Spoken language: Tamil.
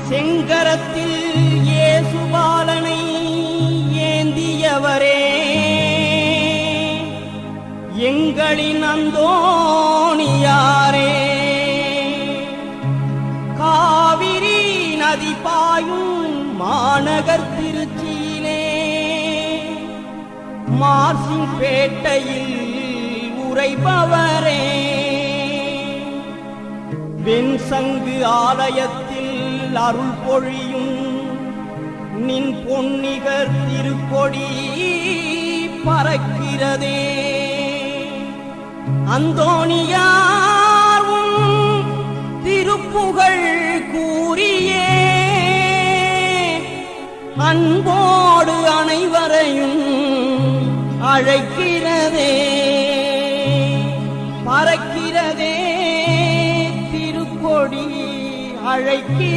செங்கரத்தில் இயேசுபாலனை ஏந்தியவரே, எங்களின் அந்தோணியாரே, காவிரி நதி பாயும் மாநகர் திருச்சியிலே மார்சிங் பேட்டையில் உரைபவரே, வெண்சங்கு ஆலயத்தில் அருள் பொழியும் நின் பொன்னிகர் திருக்கொடி பறக்கிறதே. அந்தோணியாரும் திருப்புகழ் கூறியே அன்போடு அனைவரையும் அழைக்கிறதே, பறக்கிறதே திருக்கொடி அழைக்கிறதே.